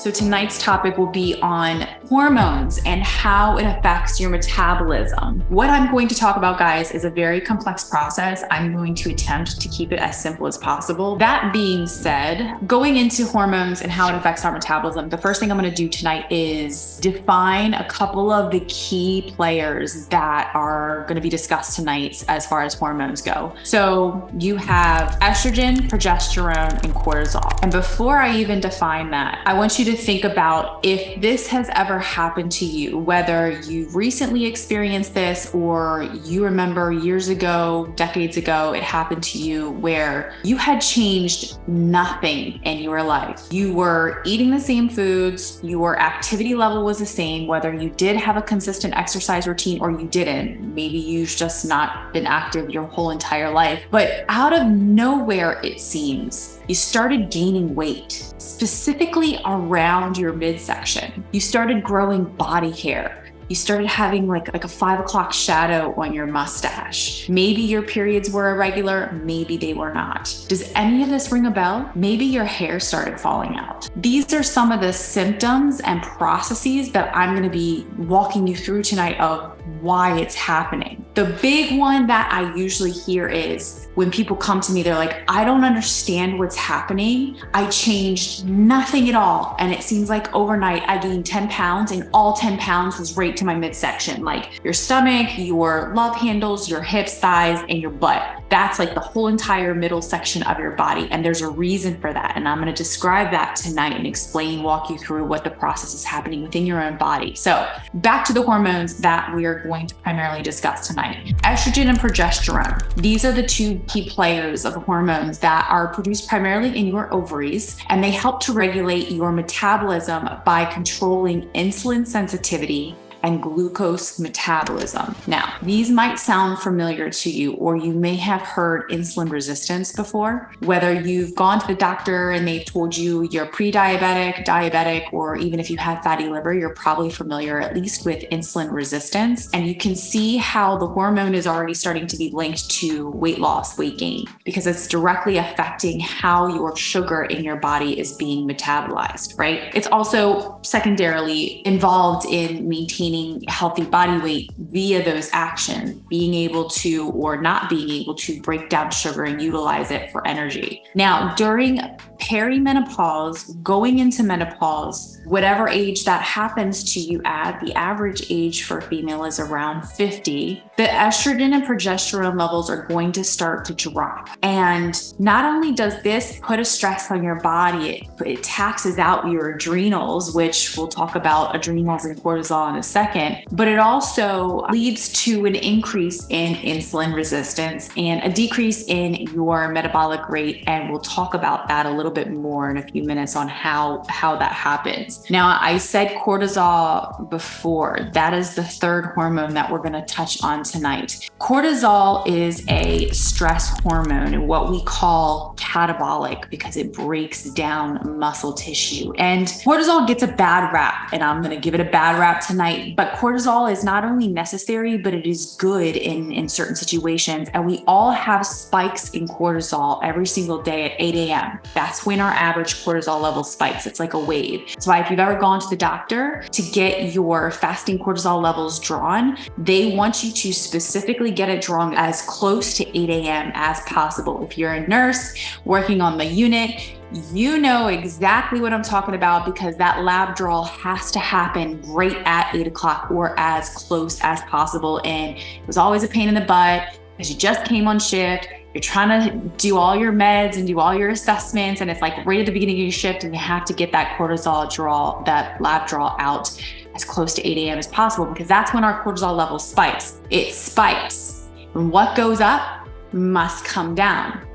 So tonight's topic will be on hormones and how it affects your metabolism. What I'm going to talk about, guys, is a very complex process. I'm going to attempt to keep it as simple as possible. That being said, going into hormones and how it affects our metabolism, the first thing I'm going to do tonight is define a couple of the key players that are going to be discussed tonight as far as hormones go. So you have estrogen, progesterone, and cortisol. And before I even define that, I want you to think about if this has ever happened to you, whether you recently experienced this or you remember years ago, decades ago, it happened to you where you had changed nothing in your life. You were eating the same foods, your activity level was the same, whether you did have a consistent exercise routine or you didn't. Maybe you've just not been active your whole entire life, but out of nowhere, it seems, you started gaining weight, specifically around your midsection. You started growing body hair. You started having like a 5 o'clock shadow on your mustache. Maybe your periods were irregular, maybe they were not. Does any of this ring a bell? Maybe your hair started falling out. These are some of the symptoms and processes that I'm gonna be walking you through tonight of why it's happening. The big one that I usually hear is when people come to me, they're like, I don't understand what's happening. I changed nothing at all. And it seems like overnight I gained 10 pounds and all 10 pounds was right to my midsection, like your stomach, your love handles, your hips, thighs, and your butt. That's like the whole entire middle section of your body. And there's a reason for that. And I'm going to describe that tonight and explain, walk you through what the process is happening within your own body. So back to the hormones that we are going to primarily discuss tonight. Estrogen and progesterone. These are the two key players of hormones that are produced primarily in your ovaries, and they help to regulate your metabolism by controlling insulin sensitivity and glucose metabolism. Now, these might sound familiar to you, or you may have heard insulin resistance before. Whether you've gone to the doctor and they've told you you're pre-diabetic, diabetic, or even if you have fatty liver, you're probably familiar at least with insulin resistance. And you can see how the hormone is already starting to be linked to weight loss, weight gain, because it's directly affecting how your sugar in your body is being metabolized, right? It's also secondarily involved in maintaining healthy body weight via those actions, being able to or not being able to break down sugar and utilize it for energy. Now, during perimenopause, going into menopause, whatever age that happens to you at, the average age for a female is around 50, the estrogen and progesterone levels are going to start to drop. And not only does this put a stress on your body, it taxes out your adrenals, which we'll talk about adrenals and cortisol in a second, but it also leads to an increase in insulin resistance and a decrease in your metabolic rate. And we'll talk about that a little bit more in a few minutes on how that happens. Now, I said cortisol before. That is the third hormone that we're going to touch on tonight. Cortisol is a stress hormone and what we call catabolic because it breaks down muscle tissue. And cortisol gets a bad rap, and I'm going to give it a bad rap tonight. But cortisol is not only necessary, but it is good in certain situations. And we all have spikes in cortisol every single day at 8 a.m. That's when our average cortisol level spikes. It's like a wave. So if you've ever gone to the doctor to get your fasting cortisol levels drawn, they want you to specifically get it drawn as close to 8 a.m. as possible. If you're a nurse working on the unit, you know exactly what I'm talking about because that lab draw has to happen right at 8 o'clock or as close as possible. And it was always a pain in the butt because you just came on shift. You're trying to do all your meds and do all your assessments. And it's like right at the beginning of your shift and you have to get that cortisol draw, that lab draw out as close to 8 a.m. as possible because that's when our cortisol level spikes. It spikes. And what goes up must come down.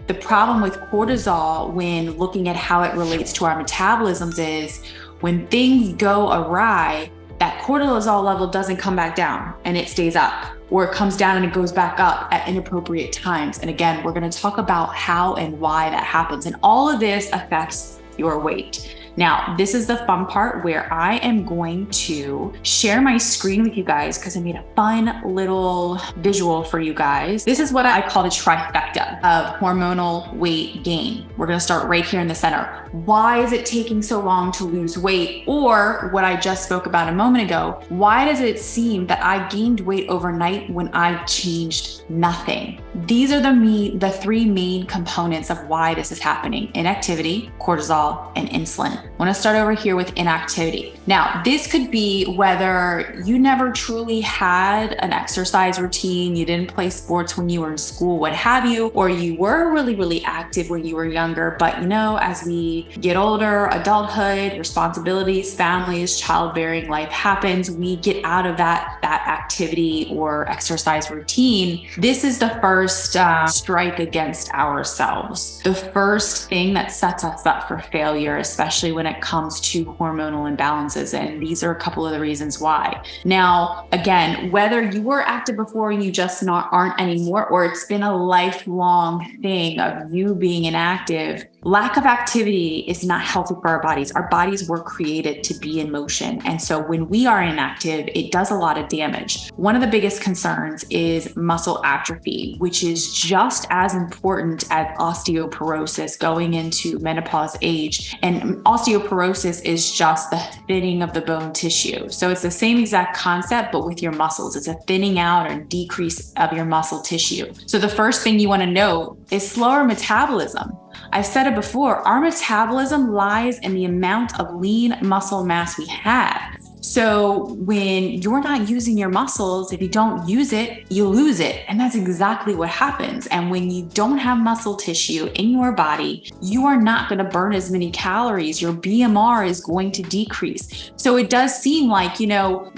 The problem with cortisol when looking at how it relates to our metabolisms is when things go awry, that cortisol level doesn't come back down and it stays up, or it comes down and it goes back up at inappropriate times. And again, we're going to talk about how and why that happens. And all of this affects your weight. Now, this is the fun part where I am going to share my screen with you guys because I made a fun little visual for you guys. This is what I call the trifecta of hormonal weight gain. We're going to start right here in the center. Why is it taking so long to lose weight? Or what I just spoke about a moment ago, why does it seem that I gained weight overnight when I changed nothing? These are the three main components of why this is happening: inactivity, cortisol, and insulin. I want to start over here with inactivity. Now, this could be whether you never truly had an exercise routine, you didn't play sports when you were in school, what have you, or you were really, really active when you were younger, but as we get older, adulthood, responsibilities, families, childbearing, life happens, we get out of that activity or exercise routine. This is the first strike against ourselves. The first thing that sets us up for failure, especially when it comes to hormonal imbalances. And these are a couple of the reasons why. Now, again, whether you were active before and you just aren't anymore, or it's been a lifelong thing of you being inactive, lack of activity is not healthy for our bodies. Our bodies were created to be in motion. And so when we are inactive, it does a lot of damage. One of the biggest concerns is muscle atrophy, which is just as important as osteoporosis going into menopause age. And osteoporosis is just the thinning of the bone tissue. So it's the same exact concept, but with your muscles. It's a thinning out or decrease of your muscle tissue. So the first thing you want to know is slower metabolism. I've said it before, our metabolism lies in the amount of lean muscle mass we have. So when you're not using your muscles, if you don't use it, you lose it. And that's exactly what happens. And when you don't have muscle tissue in your body, you are not going to burn as many calories. Your BMR is going to decrease. So it does seem like,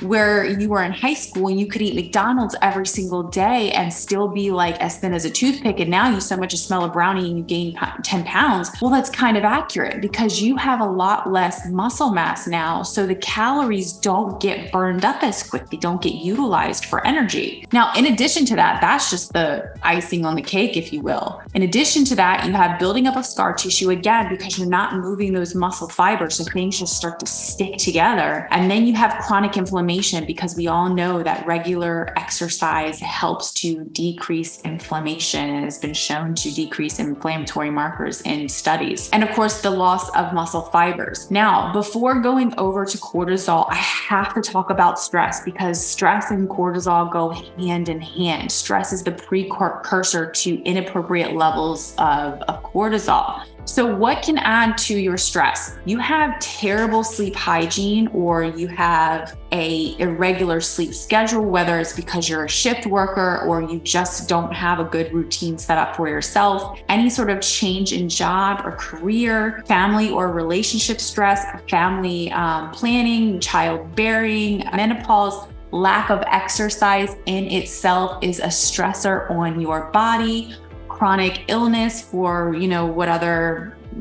where you were in high school and you could eat McDonald's every single day and still be like as thin as a toothpick. And now you so much as smell a brownie and you gain 10 pounds. Well, that's kind of accurate because you have a lot less muscle mass now. So the calories don't get burned up as quick. They don't get utilized for energy. Now, in addition to that, that's just the icing on the cake, if you will. In addition to that, you have building up of scar tissue again, because you're not moving those muscle fibers. So things just start to stick together. And then you have chronic inflammation, because we all know that regular exercise helps to decrease inflammation and has been shown to decrease inflammatory markers in studies. And of course, the loss of muscle fibers. Now, before going over to cortisol, I have to talk about stress, because stress and cortisol go hand in hand. Stress is the precursor to inappropriate levels of cortisol. So what can add to your stress? You have terrible sleep hygiene, or you have a irregular sleep schedule, whether it's because you're a shift worker or you just don't have a good routine set up for yourself. Any sort of change in job or career, family or relationship stress, family planning, childbearing, menopause. Lack of exercise in itself is a stressor on your body. Chronic illness for,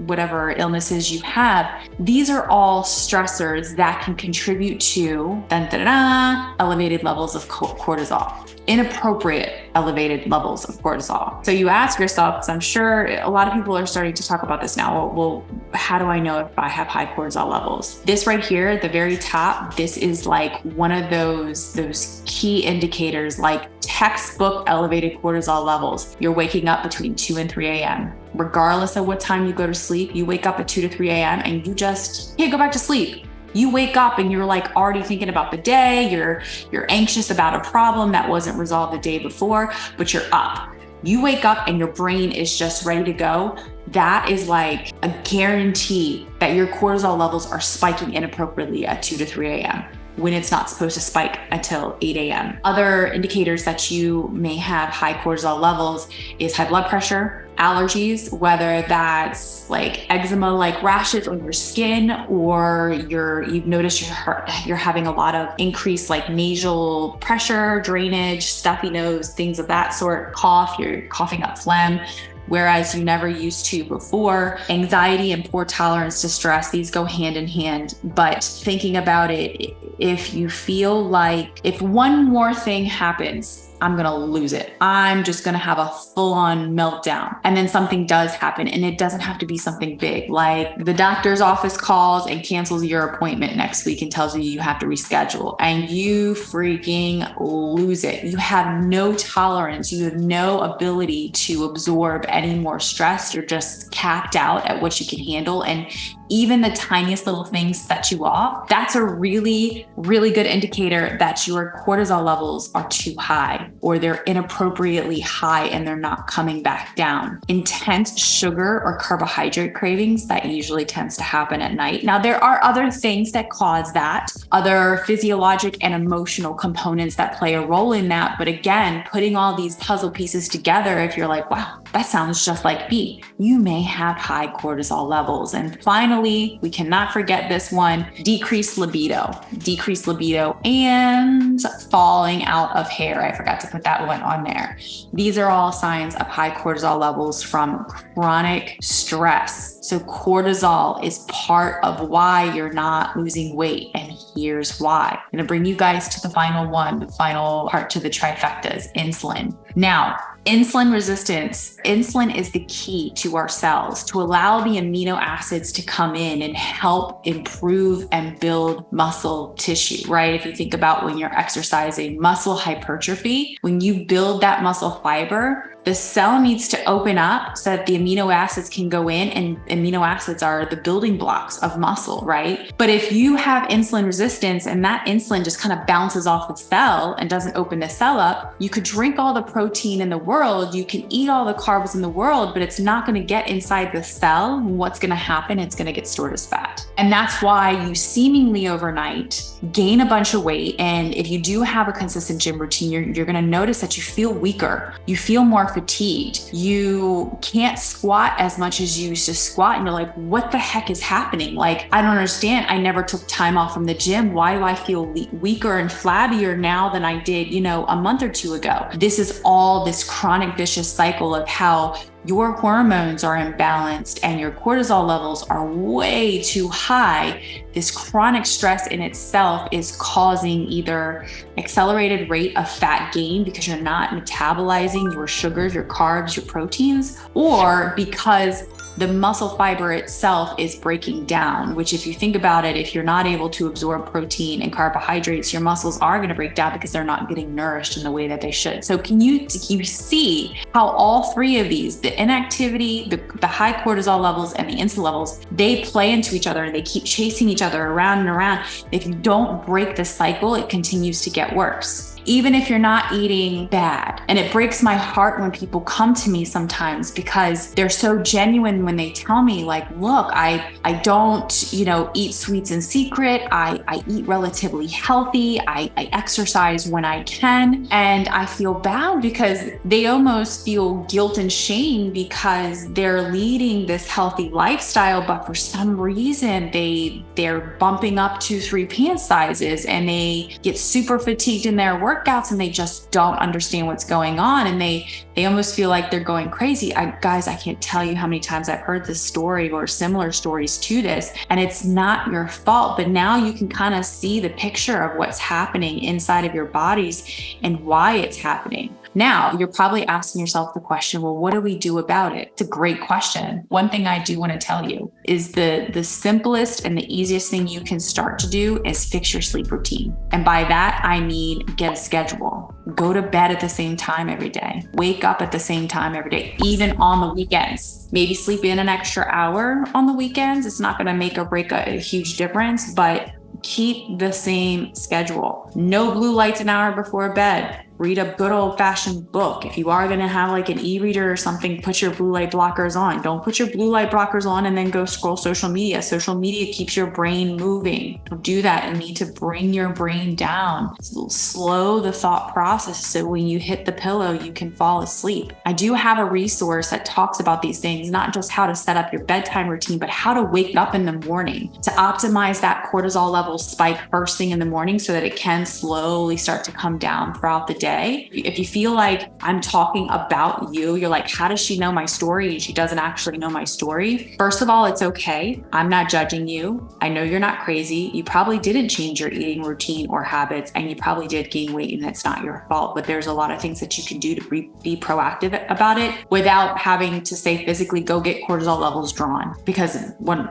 whatever illnesses you have. These are all stressors that can contribute to elevated levels of cortisol. Inappropriate elevated levels of cortisol. So you ask yourself, because I'm sure a lot of people are starting to talk about this now. Well, how do I know if I have high cortisol levels? This right here at the very top, this is like one of those key indicators, like textbook elevated cortisol levels. You're waking up between 2 and 3 a.m. Regardless of what time you go to sleep, you wake up at 2 to 3 a.m. and you just can't go back to sleep. You wake up and you're like already thinking about the day. You're anxious about a problem that wasn't resolved the day before, but you're up. You wake up and your brain is just ready to go. That is like a guarantee that your cortisol levels are spiking inappropriately at 2 to 3 a.m. when it's not supposed to spike until 8 a.m. Other indicators that you may have high cortisol levels is high blood pressure, allergies, whether that's like eczema, like rashes on your skin, or you've noticed you're having a lot of increased like nasal pressure, drainage, stuffy nose, things of that sort, cough, you're coughing up phlegm, whereas you never used to before. Anxiety and poor tolerance to stress, these go hand in hand. But thinking about it, if you feel like if one more thing happens I'm going to lose it. I'm just going to have a full-on meltdown. And then something does happen, and it doesn't have to be something big. Like the doctor's office calls and cancels your appointment next week and tells you you have to reschedule, and you freaking lose it. You have no tolerance. You have no ability to absorb any more stress. You're just capped out at what you can handle. And even the tiniest little things set you off. That's a really, really good indicator that your cortisol levels are too high, or they're inappropriately high and they're not coming back down. Intense sugar or carbohydrate cravings, that usually tends to happen at night. Now, there are other things that cause that, other physiologic and emotional components that play a role in that. But again, putting all these puzzle pieces together, if you're like, wow, that sounds just like me, you may have high cortisol levels. And finally, we cannot forget this one, decreased libido and falling out of hair. I forgot to put that one on there. These are all signs of high cortisol levels from chronic stress. So cortisol is part of why you're not losing weight. And here's why. I'm going to bring you guys to the final one, the final part to the trifectas, insulin. Now, insulin resistance. Insulin is the key to our cells to allow the amino acids to come in and help improve and build muscle tissue, right? If you think about when you're exercising muscle hypertrophy, when you build that muscle fiber, the cell needs to open up so that the amino acids can go in, and amino acids are the building blocks of muscle, right? But if you have insulin resistance and that insulin just kind of bounces off the cell and doesn't open the cell up, you could drink all the protein in the world, you can eat all the carbs in the world, but it's not going to get inside the cell. What's going to happen? It's going to get stored as fat. And that's why you seemingly overnight gain a bunch of weight. And if you do have a consistent gym routine, you're going to notice that you feel weaker, you feel more fatigued, you can't squat as much as you used to squat, and you're like, what the heck is happening? Like, I don't understand. I never took time off from the gym. Why do I feel weaker and flabbier now than I did, a month or two ago? This is all this chronic vicious cycle of how your hormones are imbalanced and your cortisol levels are way too high. This chronic stress in itself is causing either accelerated rate of fat gain because you're not metabolizing your sugars, your carbs, your proteins, or because the muscle fiber itself is breaking down, which if you think about it, if you're not able to absorb protein and carbohydrates, your muscles are going to break down because they're not getting nourished in the way that they should. So can you see how all three of these, the inactivity, the high cortisol levels, and the insulin levels, they play into each other and they keep chasing each other around and around. If you don't break the cycle, it continues to get worse. Even if you're not eating bad. And it breaks my heart when people come to me sometimes because they're so genuine when they tell me, like, look, I don't, eat sweets in secret. I eat relatively healthy. I exercise when I can. And I feel bad because they almost feel guilt and shame because they're leading this healthy lifestyle, but for some reason they're bumping up 2-3 pant sizes and they get super fatigued in their workouts and they just don't understand what's going on, and they almost feel like they're going crazy. Guys, I can't tell you how many times I've heard this story or similar stories to this, and it's not your fault, but now you can kind of see the picture of what's happening inside of your bodies and why it's happening. Now, you're probably asking yourself the question, well, what do we do about it? It's a great question. One thing I do want to tell you is the simplest and the easiest thing you can start to do is fix your sleep routine. And by that, I mean, get a schedule. Go to bed at the same time every day. Wake up at the same time every day, even on the weekends. Maybe sleep in an extra hour on the weekends. It's not going to make or break a huge difference, but keep the same schedule. No blue lights an hour before bed. Read a good old-fashioned book. If you are going to have like an e-reader or something, put your blue light blockers on. Don't put your blue light blockers on and then go scroll social media. Social media keeps your brain moving. Don't do that. You need to bring your brain down. Slow the thought process so when you hit the pillow, you can fall asleep. I do have a resource that talks about these things, not just how to set up your bedtime routine, but how to wake up in the morning to optimize that cortisol level spike first thing in the morning so that it can slowly start to come down throughout the day. day. If you feel like I'm talking about you, you're like, how does she know my story? And she doesn't actually know my story. First of all, it's okay. I'm not judging you. I know you're not crazy. You probably didn't change your eating routine or habits, and you probably did gain weight, and that's not your fault. But there's a lot of things that you can do to be proactive about it without having to say physically go get cortisol levels drawn. Because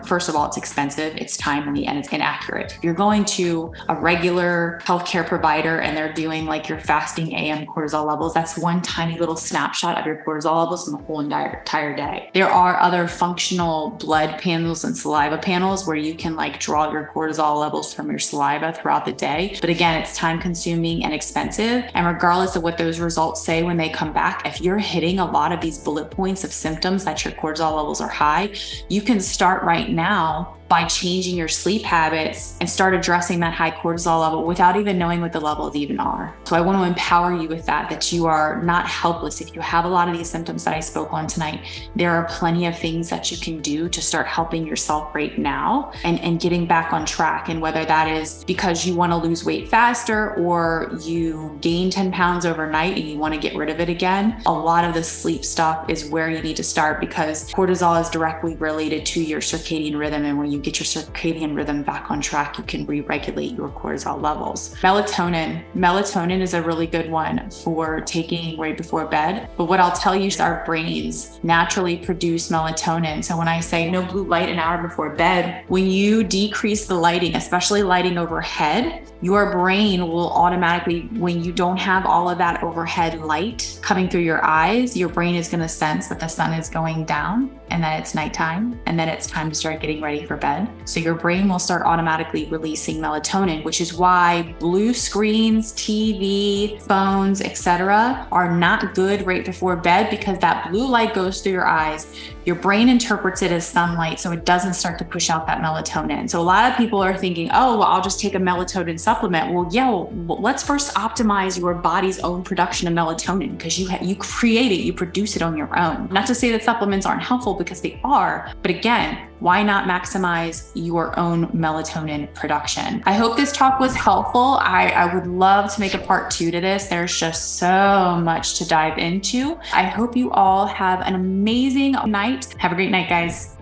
first of all, it's expensive, it's timely, and it's inaccurate. If you're going to a regular healthcare provider and they're doing like your fasting AM cortisol levels, that's one tiny little snapshot of your cortisol levels in the whole entire day. There are other functional blood panels and saliva panels where you can like draw your cortisol levels from your saliva throughout the day. But again, it's time consuming and expensive. And regardless of what those results say when they come back, if you're hitting a lot of these bullet points of symptoms that your cortisol levels are high, you can start right now by changing your sleep habits and start addressing that high cortisol level without even knowing what the levels even are. So I want to empower you with that you are not helpless. If you have a lot of these symptoms that I spoke on tonight, there are plenty of things that you can do to start helping yourself right now and getting back on track. And whether that is because you want to lose weight faster or you gain 10 pounds overnight and you want to get rid of it again, a lot of the sleep stuff is where you need to start, because cortisol is directly related to your circadian rhythm. And when you get your circadian rhythm back on track, you can re-regulate your cortisol levels. Melatonin is a really good one for taking right before bed. But what I'll tell you is our brains naturally produce melatonin. So when I say no blue light an hour before bed, when you decrease the lighting, especially lighting overhead, your brain will automatically, when you don't have all of that overhead light coming through your eyes, your brain is going to sense that the sun is going down and that it's nighttime and that it's time to start getting ready for bed. So your brain will start automatically releasing melatonin, which is why blue screens, TV, phones, etc. are not good right before bed, because that blue light goes through your eyes. Your brain interprets it as sunlight, so it doesn't start to push out that melatonin. So a lot of people are thinking, oh, well, I'll just take a melatonin supplement. Well, let's first optimize your body's own production of melatonin, because you create it, you produce it on your own. Not to say that supplements aren't helpful, because they are, but again, why not maximize your own melatonin production? I hope this talk was helpful. I would love to make a part 2 to this. There's just so much to dive into. I hope you all have an amazing night. Have a great night, guys.